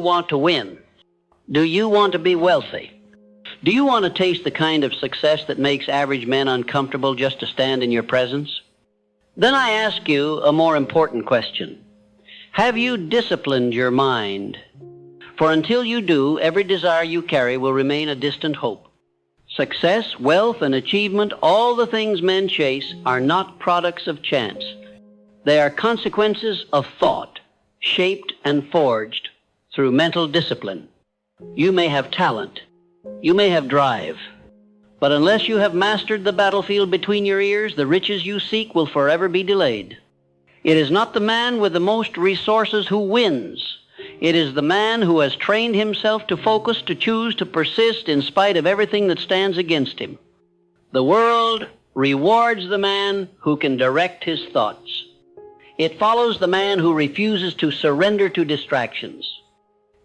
Want to win? Do you want to be wealthy? Do you want to taste the kind of success that makes average men uncomfortable just to stand in your presence? Then I ask you a more important question. Have you disciplined your mind? For until you do, every desire you carry will remain a distant hope. Success, wealth, and achievement, all the things men chase, are not products of chance. They are consequences of thought, shaped and forged through mental discipline. You may have talent. You may have drive. But unless you have mastered the battlefield between your ears, the riches you seek will forever be delayed. It is not the man with the most resources who wins. It is the man who has trained himself to focus, to choose, to persist in spite of everything that stands against him. The world rewards the man who can direct his thoughts. It follows the man who refuses to surrender to distractions.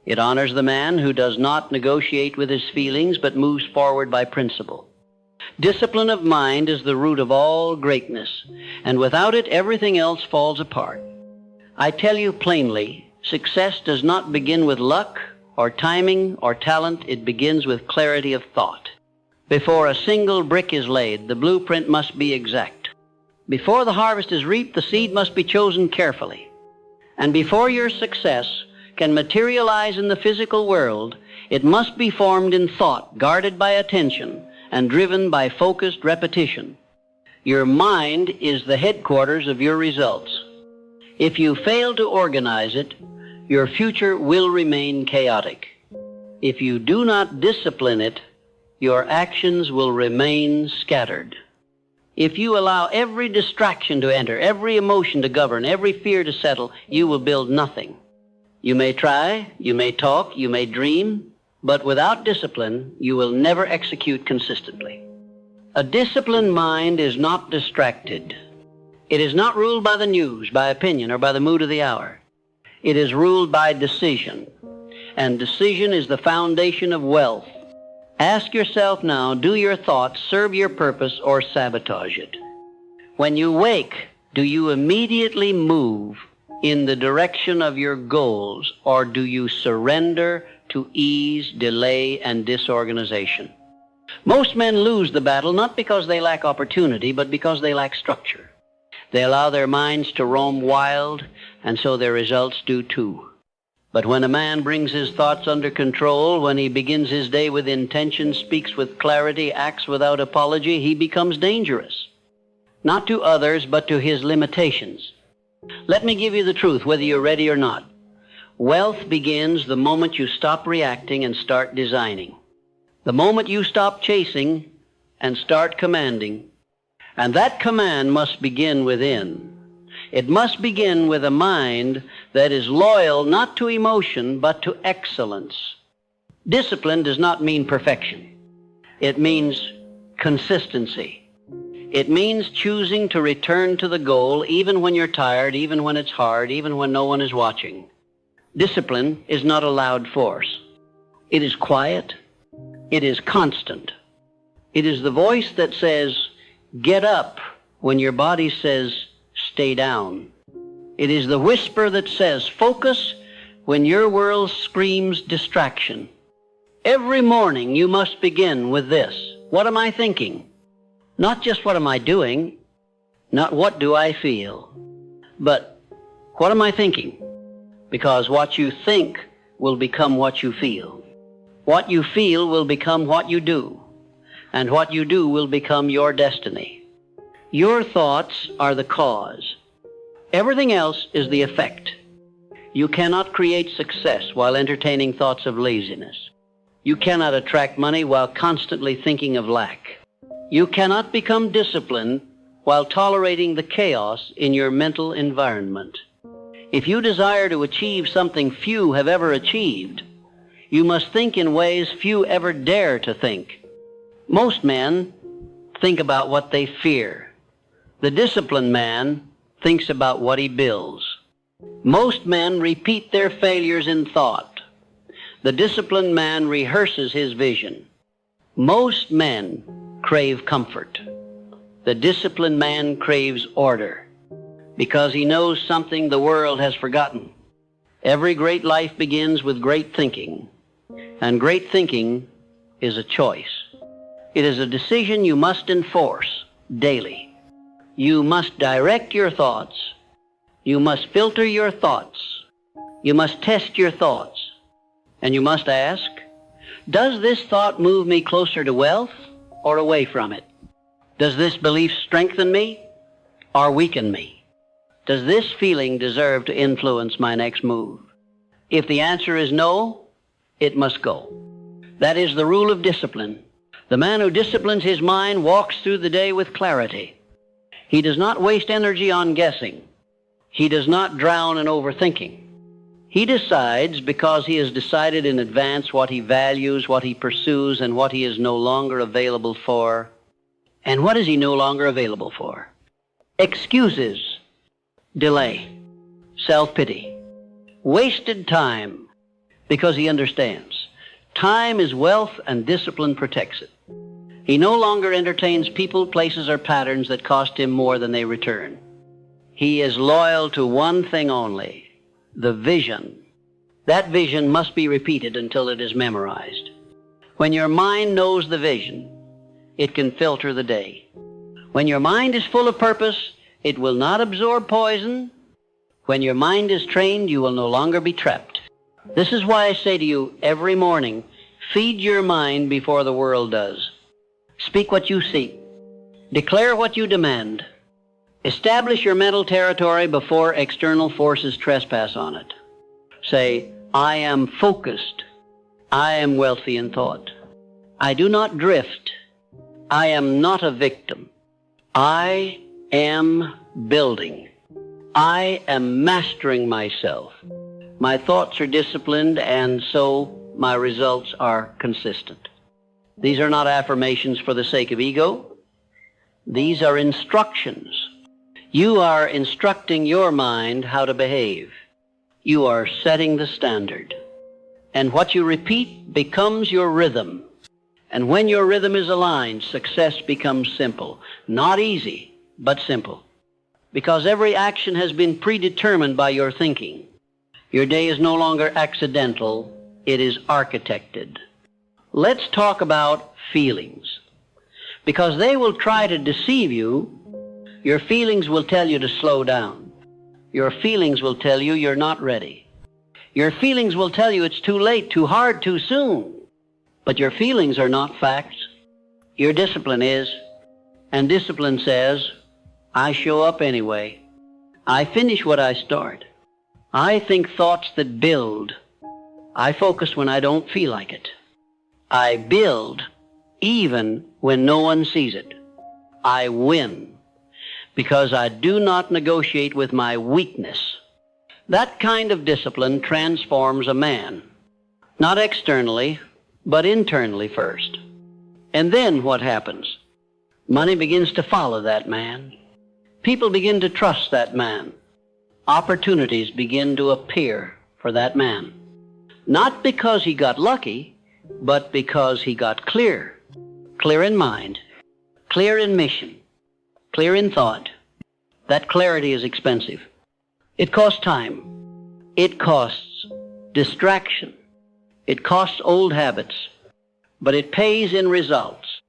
It honors the man who does not negotiate with his feelings but moves forward by principle. Discipline of mind is the root of all greatness, and without it, everything else falls apart. I tell you plainly, success does not begin with luck or timing or talent. It begins with clarity of thought. Before a single brick is laid, the blueprint must be exact. Before the harvest is reaped, the seed must be chosen carefully. And before your success can materialize in the physical world, it must be formed in thought, guarded by attention, and driven by focused repetition. Your mind is the headquarters of your results. If you fail to organize it, your future will remain chaotic. If you do not discipline it, your actions will remain scattered. If you allow every distraction to enter, every emotion to govern, every fear to settle, you will build nothing. You may try, you may talk, you may dream, but without discipline, you will never execute consistently. A disciplined mind is not distracted. It is not ruled by the news, by opinion, or by the mood of the hour. It is ruled by decision, and decision is the foundation of wealth. Ask yourself now, do your thoughts serve your purpose or sabotage it? When you wake, do you immediately move in the direction of your goals, or do you surrender to ease, delay, and disorganization? Most men lose the battle not because they lack opportunity, but because they lack structure. They allow their minds to roam wild, and so their results do too. But when a man brings his thoughts under control, when he begins his day with intention, speaks with clarity, acts without apology, he becomes dangerous. Not to others, but to his limitations. Let me give you the truth, whether you're ready or not. Wealth begins the moment you stop reacting and start designing. The moment you stop chasing and start commanding. And that command must begin within. It must begin with a mind that is loyal not to emotion, but to excellence. Discipline does not mean perfection. It means consistency. It means choosing to return to the goal even when you're tired, even when it's hard, even when no one is watching. Discipline is not a loud force. It is quiet. It is constant. It is the voice that says, get up, when your body says, stay down. It is the whisper that says, focus, when your world screams distraction. Every morning you must begin with this. What am I thinking? Not just what am I doing, not what do I feel, but what am I thinking? Because what you think will become what you feel. What you feel will become what you do, and what you do will become your destiny. Your thoughts are the cause. Everything else is the effect. You cannot create success while entertaining thoughts of laziness. You cannot attract money while constantly thinking of lack. You cannot become disciplined while tolerating the chaos in your mental environment. If you desire to achieve something few have ever achieved, you must think in ways few ever dare to think. Most men think about what they fear. The disciplined man thinks about what he builds. Most men repeat their failures in thought. The disciplined man rehearses his vision. Most men crave comfort. The disciplined man craves order because he knows something the world has forgotten. Every great life begins with great thinking, and great thinking is a choice. It is a decision you must enforce daily. You must direct your thoughts. You must filter your thoughts. You must test your thoughts. And you must ask, does this thought move me closer to wealth or away from it? Does this belief strengthen me or weaken me? Does this feeling deserve to influence my next move? If the answer is no, it must go. That is the rule of discipline. The man who disciplines his mind walks through the day with clarity. He does not waste energy on guessing. He does not drown in overthinking. He decides because he has decided in advance what he values, what he pursues, and what he is no longer available for. And what is he no longer available for? Excuses, delay, self-pity, wasted time, because he understands. Time is wealth and discipline protects it. He no longer entertains people, places, or patterns that cost him more than they return. He is loyal to one thing only, the vision. That vision must be repeated until it is memorized. When your mind knows the vision, it can filter the day. When your mind is full of purpose, it will not absorb poison. When your mind is trained, you will no longer be trapped. This is why I say to you every morning, feed your mind before the world does. Speak what you seek. Declare what you demand. Establish your mental territory before external forces trespass on it. Say, I am focused. I am wealthy in thought. I do not drift. I am not a victim. I am building. I am mastering myself. My thoughts are disciplined, and so my results are consistent. These are not affirmations for the sake of ego. These are instructions. You are instructing your mind how to behave. You are setting the standard. And what you repeat becomes your rhythm. And when your rhythm is aligned, success becomes simple. Not easy, but simple. Because every action has been predetermined by your thinking. Your day is no longer accidental, it is architected. Let's talk about feelings. Because they will try to deceive you. Your feelings will tell you to slow down. Your feelings will tell you you're not ready. Your feelings will tell you it's too late, too hard, too soon. But your feelings are not facts. Your discipline is. And discipline says, I show up anyway. I finish what I start. I think thoughts that build. I focus when I don't feel like it. I build even when no one sees it. I win because I do not negotiate with my weakness. That kind of discipline transforms a man, not externally, but internally first. And then what happens? Money begins to follow that man. People begin to trust that man. Opportunities begin to appear for that man. Not because he got lucky, but because he got clear. Clear in mind, clear in mission, clear in thought. That clarity is expensive. It costs time. It costs distraction. It costs old habits. But it pays in results.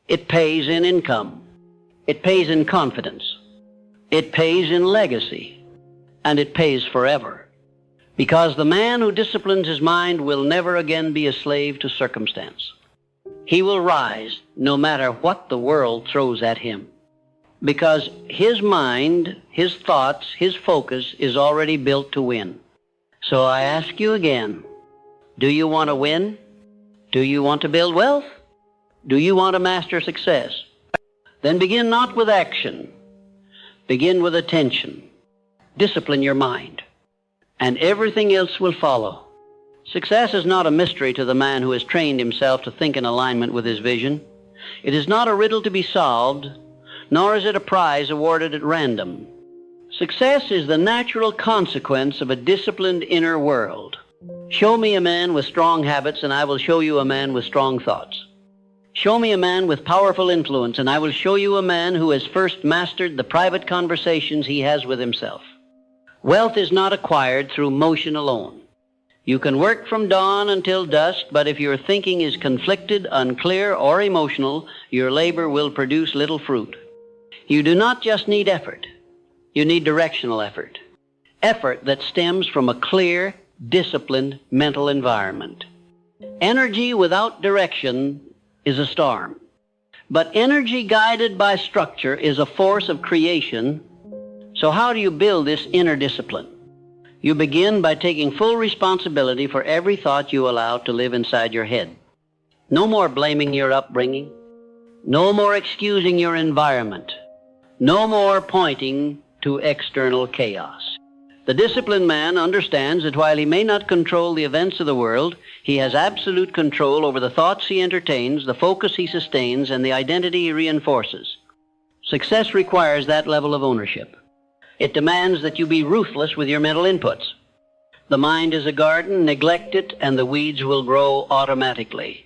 It pays in income. It pays in confidence. It pays in legacy. And it pays forever. Because the man who disciplines his mind will never again be a slave to circumstance. He will rise no matter what the world throws at him. Because his mind, his thoughts, his focus is already built to win. So I ask you again, do you want to win? Do you want to build wealth? Do you want to master success? Then begin not with action. Begin with attention. Discipline your mind, and everything else will follow. Success is not a mystery to the man who has trained himself to think in alignment with his vision. It is not a riddle to be solved, nor is it a prize awarded at random. Success is the natural consequence of a disciplined inner world. Show me a man with strong habits, and I will show you a man with strong thoughts. Show me a man with powerful influence, and I will show you a man who has first mastered the private conversations he has with himself. Wealth is not acquired through motion alone. You can work from dawn until dusk, but if your thinking is conflicted, unclear, or emotional, your labor will produce little fruit. You do not just need effort. You need directional effort. Effort that stems from a clear, disciplined mental environment. Energy without direction is a storm. But energy guided by structure is a force of creation. So how do you build this inner discipline? You begin by taking full responsibility for every thought you allow to live inside your head. No more blaming your upbringing. No more excusing your environment. No more pointing to external chaos. The disciplined man understands that while he may not control the events of the world, he has absolute control over the thoughts he entertains, the focus he sustains, and the identity he reinforces. Success requires that level of ownership. It demands that you be ruthless with your mental inputs. The mind is a garden, neglect it, and the weeds will grow automatically.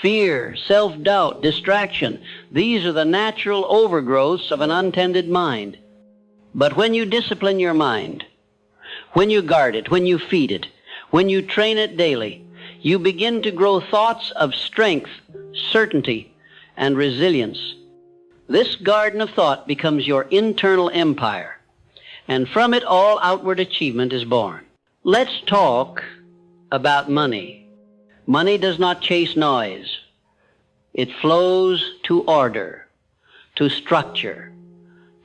Fear, self-doubt, distraction, these are the natural overgrowths of an untended mind. But when you discipline your mind, when you guard it, when you feed it, when you train it daily, you begin to grow thoughts of strength, certainty, and resilience. This garden of thought becomes your internal empire, and from it all outward achievement is born. Let's talk about money. Money does not chase noise. It flows to order, to structure,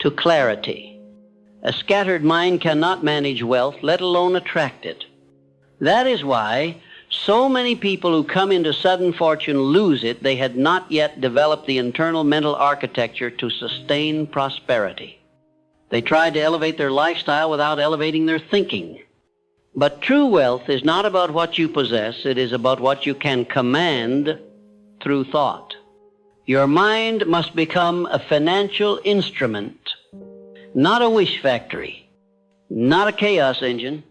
to clarity. A scattered mind cannot manage wealth, let alone attract it. That is why so many people who come into sudden fortune lose it. They had not yet developed the internal mental architecture to sustain prosperity. They tried to elevate their lifestyle without elevating their thinking. But true wealth is not about what you possess. It is about what you can command through thought. Your mind must become a financial instrument, not a wish factory, not a chaos engine,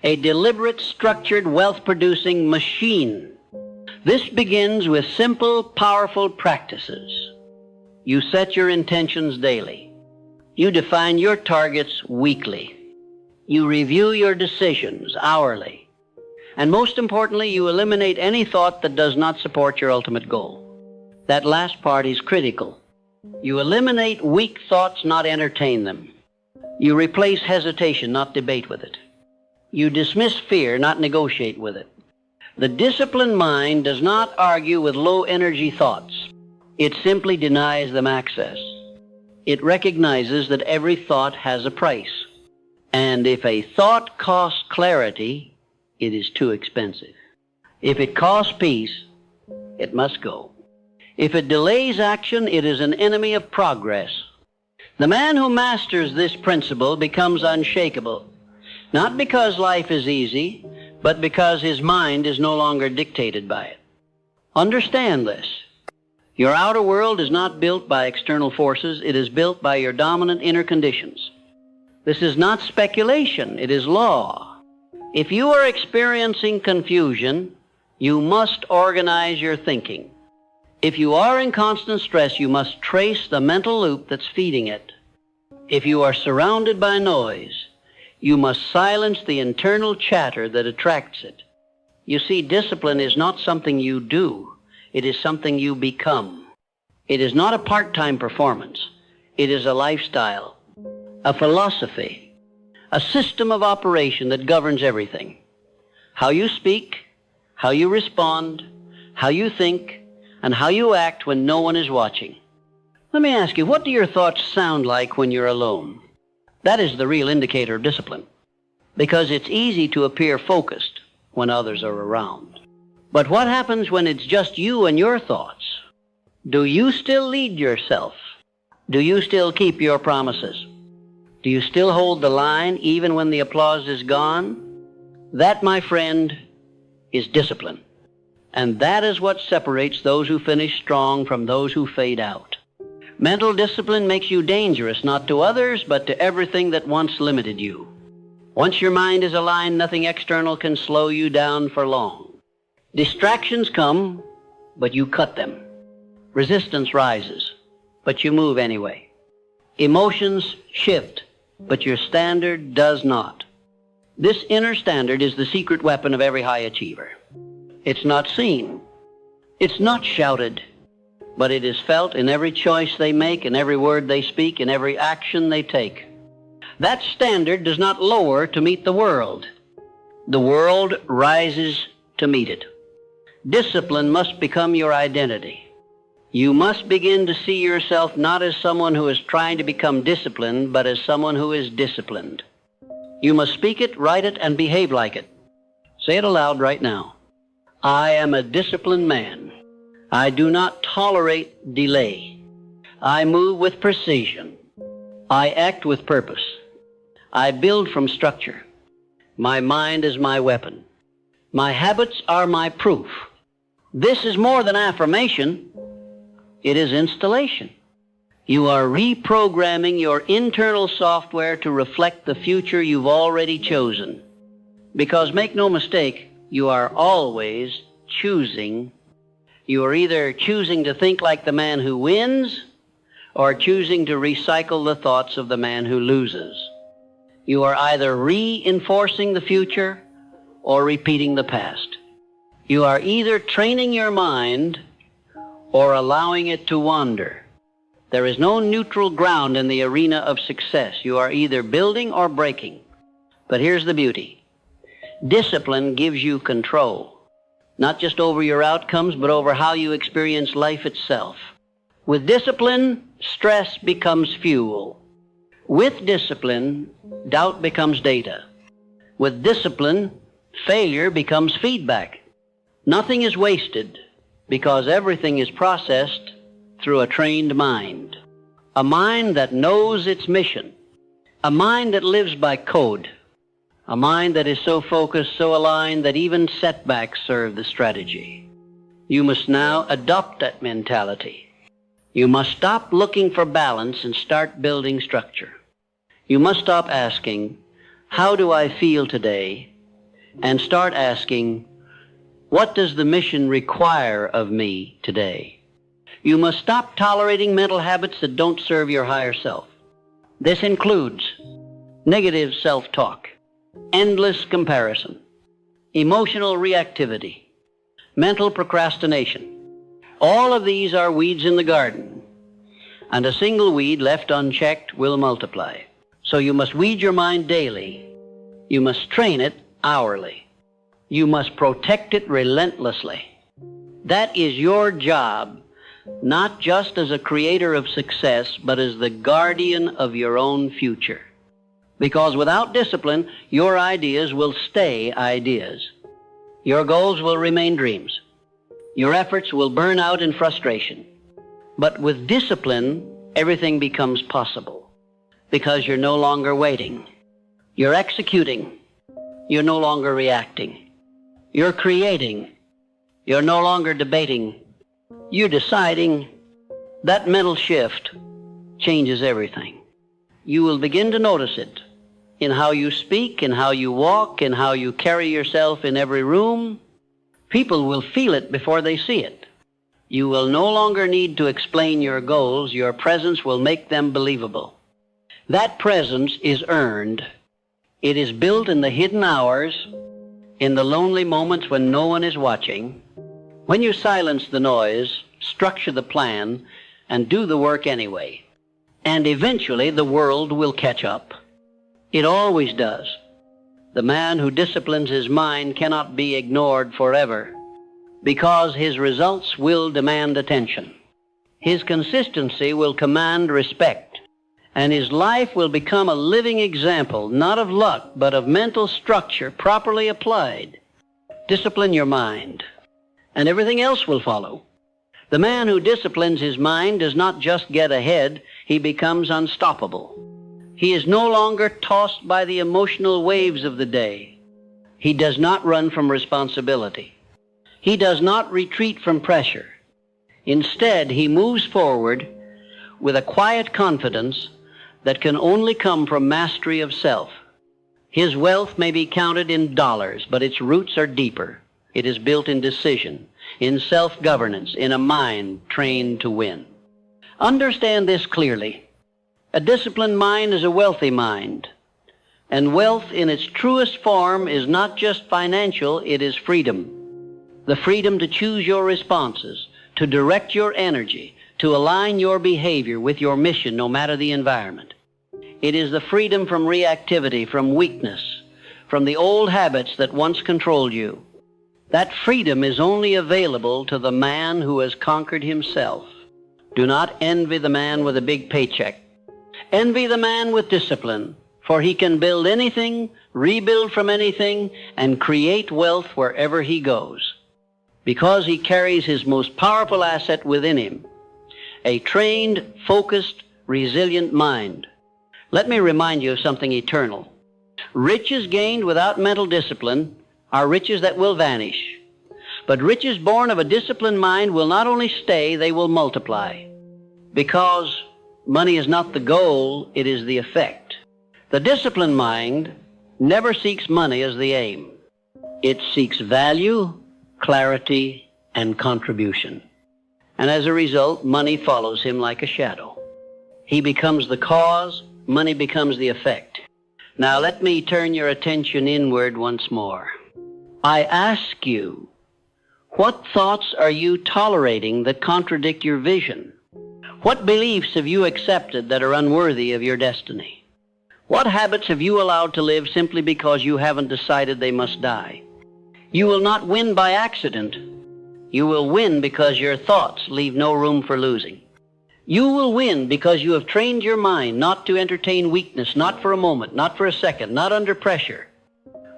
a deliberate, structured, wealth-producing machine. This begins with simple, powerful practices. You set your intentions daily. You define your targets weekly. You review your decisions hourly. And most importantly, you eliminate any thought that does not support your ultimate goal. That last part is critical. You eliminate weak thoughts, not entertain them. You replace hesitation, not debate with it. You dismiss fear, not negotiate with it. The disciplined mind does not argue with low-energy thoughts. It simply denies them access. It recognizes that every thought has a price. And if a thought costs clarity, it is too expensive. If it costs peace, it must go. If it delays action, it is an enemy of progress. The man who masters this principle becomes unshakable, not because life is easy, but because his mind is no longer dictated by it. Understand this. Your outer world is not built by external forces. It is built by your dominant inner conditions. This is not speculation. It is law. If you are experiencing confusion, you must organize your thinking. If you are in constant stress, you must trace the mental loop that's feeding it. If you are surrounded by noise, you must silence the internal chatter that attracts it. You see, discipline is not something you do. It is something you become. It is not a part-time performance. It is a lifestyle, a philosophy, a system of operation that governs everything. How you speak, how you respond, how you think, and how you act when no one is watching. Let me ask you, what do your thoughts sound like when you're alone? That is the real indicator of discipline, because it's easy to appear focused when others are around. But what happens when it's just you and your thoughts? Do you still lead yourself? Do you still keep your promises? Do you still hold the line even when the applause is gone? That, my friend, is discipline. And that is what separates those who finish strong from those who fade out. Mental discipline makes you dangerous, not to others, but to everything that once limited you. Once your mind is aligned, nothing external can slow you down for long. Distractions come, but you cut them. Resistance rises, but you move anyway. Emotions shift, but your standard does not. This inner standard is the secret weapon of every high achiever. It's not seen. It's not shouted, but it is felt in every choice they make, in every word they speak, in every action they take. That standard does not lower to meet the world. The world rises to meet it. Discipline must become your identity. You must begin to see yourself not as someone who is trying to become disciplined, but as someone who is disciplined. You must speak it, write it, and behave like it. Say it aloud right now. I am a disciplined man. I do not tolerate delay. I move with precision. I act with purpose. I build from structure. My mind is my weapon. My habits are my proof. This is more than affirmation. It is installation. You are reprogramming your internal software to reflect the future you've already chosen. Because make no mistake, you are always choosing. You are either choosing to think like the man who wins or choosing to recycle the thoughts of the man who loses. You are either reinforcing the future or repeating the past. You are either training your mind or allowing it to wander. There is no neutral ground in the arena of success. You are either building or breaking. But here's the beauty. Discipline gives you control, not just over your outcomes, but over how you experience life itself. With discipline, stress becomes fuel. With discipline, doubt becomes data. With discipline, failure becomes feedback. Nothing is wasted because everything is processed through a trained mind. A mind that knows its mission. A mind that lives by code. A mind that is so focused, so aligned that even setbacks serve the strategy. You must now adopt that mentality. You must stop looking for balance and start building structure. You must stop asking, how do I feel today? And start asking, what does the mission require of me today? You must stop tolerating mental habits that don't serve your higher self. This includes negative self-talk, endless comparison, emotional reactivity, mental procrastination. All of these are weeds in the garden, and a single weed left unchecked will multiply. So you must weed your mind daily. You must train it hourly. You must protect it relentlessly. That is your job, not just as a creator of success, but as the guardian of your own future. Because without discipline, your ideas will stay ideas. Your goals will remain dreams. Your efforts will burn out in frustration. But with discipline, everything becomes possible. Because you're no longer waiting. You're executing. You're no longer reacting. You're creating. You're no longer debating. You're deciding. That mental shift changes everything. You will begin to notice it in how you speak, in how you walk, in how you carry yourself in every room. People will feel it before they see it. You will no longer need to explain your goals. Your presence will make them believable. That presence is earned. It is built in the hidden hours, in the lonely moments when no one is watching. When you silence the noise, structure the plan, and do the work anyway. And eventually the world will catch up. It always does. The man who disciplines his mind cannot be ignored forever because his results will demand attention. His consistency will command respect, and his life will become a living example, not of luck, but of mental structure properly applied. Discipline your mind, and everything else will follow. The man who disciplines his mind does not just get ahead, he becomes unstoppable. He is no longer tossed by the emotional waves of the day. He does not run from responsibility. He does not retreat from pressure. Instead, he moves forward with a quiet confidence that can only come from mastery of self. His wealth may be counted in dollars, but its roots are deeper. It is built in decision, in self-governance, in a mind trained to win. Understand this clearly. A disciplined mind is a wealthy mind. And wealth in its truest form is not just financial, it is freedom. The freedom to choose your responses, to direct your energy, to align your behavior with your mission no matter the environment. It is the freedom from reactivity, from weakness, from the old habits that once controlled you. That freedom is only available to the man who has conquered himself. Do not envy the man with a big paycheck. Envy the man with discipline, for he can build anything, rebuild from anything, and create wealth wherever he goes, because he carries his most powerful asset within him, a trained, focused, resilient mind. Let me remind you of something eternal. Riches gained without mental discipline are riches that will vanish. But riches born of a disciplined mind will not only stay, they will multiply. Because money is not the goal, it is the effect. The disciplined mind never seeks money as the aim. It seeks value, clarity, and contribution. And as a result, money follows him like a shadow. He becomes the cause, money becomes the effect. Now let me turn your attention inward once more. I ask you, what thoughts are you tolerating that contradict your vision? What beliefs have you accepted that are unworthy of your destiny? What habits have you allowed to live simply because you haven't decided they must die? You will not win by accident. You will win because your thoughts leave no room for losing. You will win because you have trained your mind not to entertain weakness, not for a moment, not for a second, not under pressure.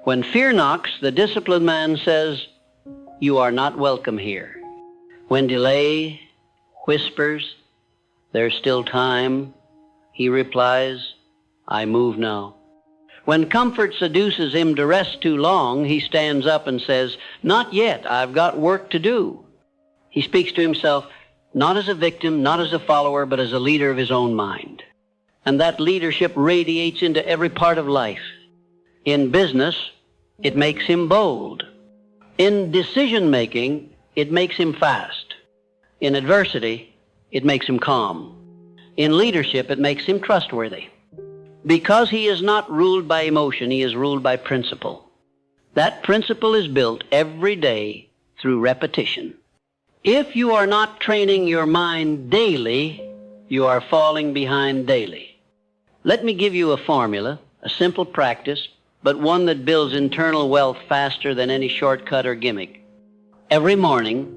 When fear knocks, the disciplined man says, "You are not welcome here." When delay whispers, "There's still time," he replies, "I move now." When comfort seduces him to rest too long, he stands up and says, "Not yet, I've got work to do." He speaks to himself not as a victim, not as a follower, but as a leader of his own mind. And that leadership radiates into every part of life. In business, it makes him bold. In decision-making, it makes him fast. In adversity, it makes him calm. In leadership, it makes him trustworthy. Because he is not ruled by emotion, he is ruled by principle. That principle is built every day through repetition. If you are not training your mind daily, you are falling behind daily. Let me give you a formula, a simple practice, but one that builds internal wealth faster than any shortcut or gimmick. Every morning,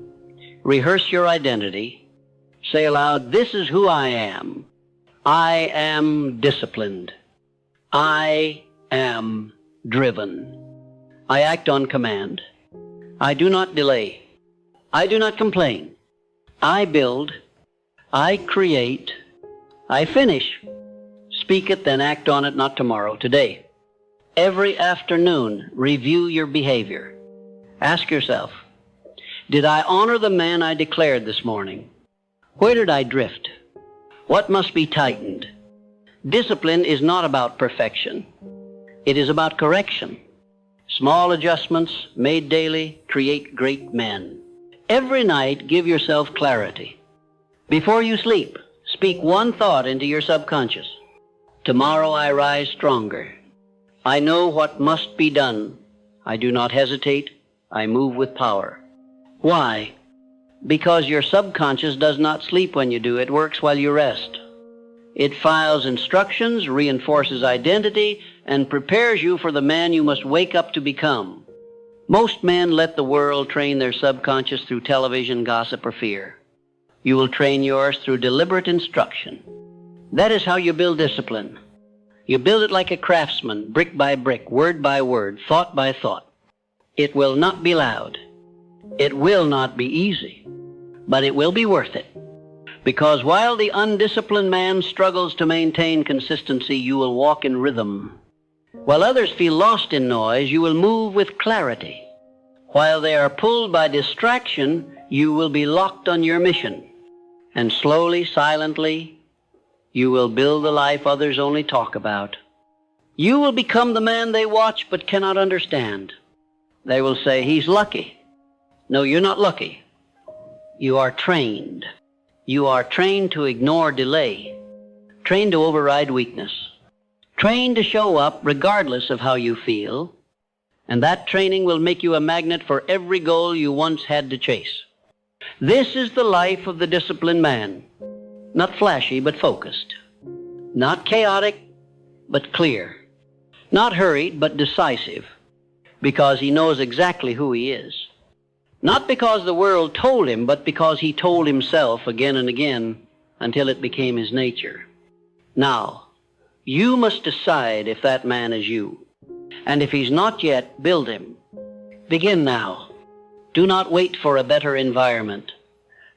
rehearse your identity. Say aloud, "This is who I am. I am disciplined. I am driven. I act on command. I do not delay. I do not complain. I build. I create. I finish. Speak it, then act on it, not tomorrow, today." Every afternoon, review your behavior. Ask yourself, did I honor the man I declared this morning? Where did I drift? What must be tightened? Discipline is not about perfection. It is about correction. Small adjustments made daily create great men. Every night, give yourself clarity. Before you sleep, speak one thought into your subconscious. Tomorrow I rise stronger. I know what must be done. I do not hesitate. I move with power. Why? Because your subconscious does not sleep when you do. It works while you rest. It files instructions, reinforces identity, and prepares you for the man you must wake up to become. Most men let the world train their subconscious through television, gossip, or fear. You will train yours through deliberate instruction. That is how you build discipline. You build it like a craftsman, brick by brick, word by word, thought by thought. It will not be loud. It will not be easy, but it will be worth it. Because while the undisciplined man struggles to maintain consistency, you will walk in rhythm. While others feel lost in noise, you will move with clarity. While they are pulled by distraction, you will be locked on your mission. And slowly, silently, you will build the life others only talk about. You will become the man they watch but cannot understand. They will say, "He's lucky." No, you're not lucky. You are trained. You are trained to ignore delay, Train to override weakness. Train to show up regardless of how you feel, and that training will make you a magnet for every goal you once had to chase. This is the life of the disciplined man. Not flashy, but focused. Not chaotic, but clear. Not hurried, but decisive, because he knows exactly who he is. Not because the world told him, but because he told himself again and again until it became his nature. Now, you must decide if that man is you. And if he's not yet, build him. Begin now. Do not wait for a better environment.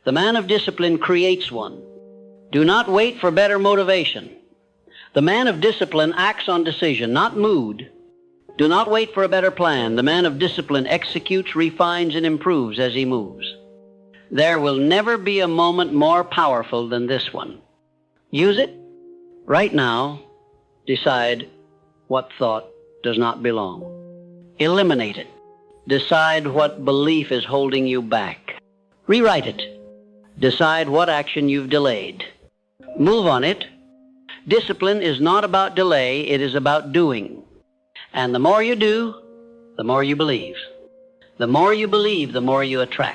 The man of discipline creates one. Do not wait for better motivation. The man of discipline acts on decision, not mood. Do not wait for a better plan. The man of discipline executes, refines, and improves as he moves. There will never be a moment more powerful than this one. Use it. Right now, decide what thought does not belong. Eliminate it. Decide what belief is holding you back. Rewrite it. Decide what action you've delayed. Move on it. Discipline is not about delay, it is about doing. And the more you do, the more you believe. The more you believe, the more you attract.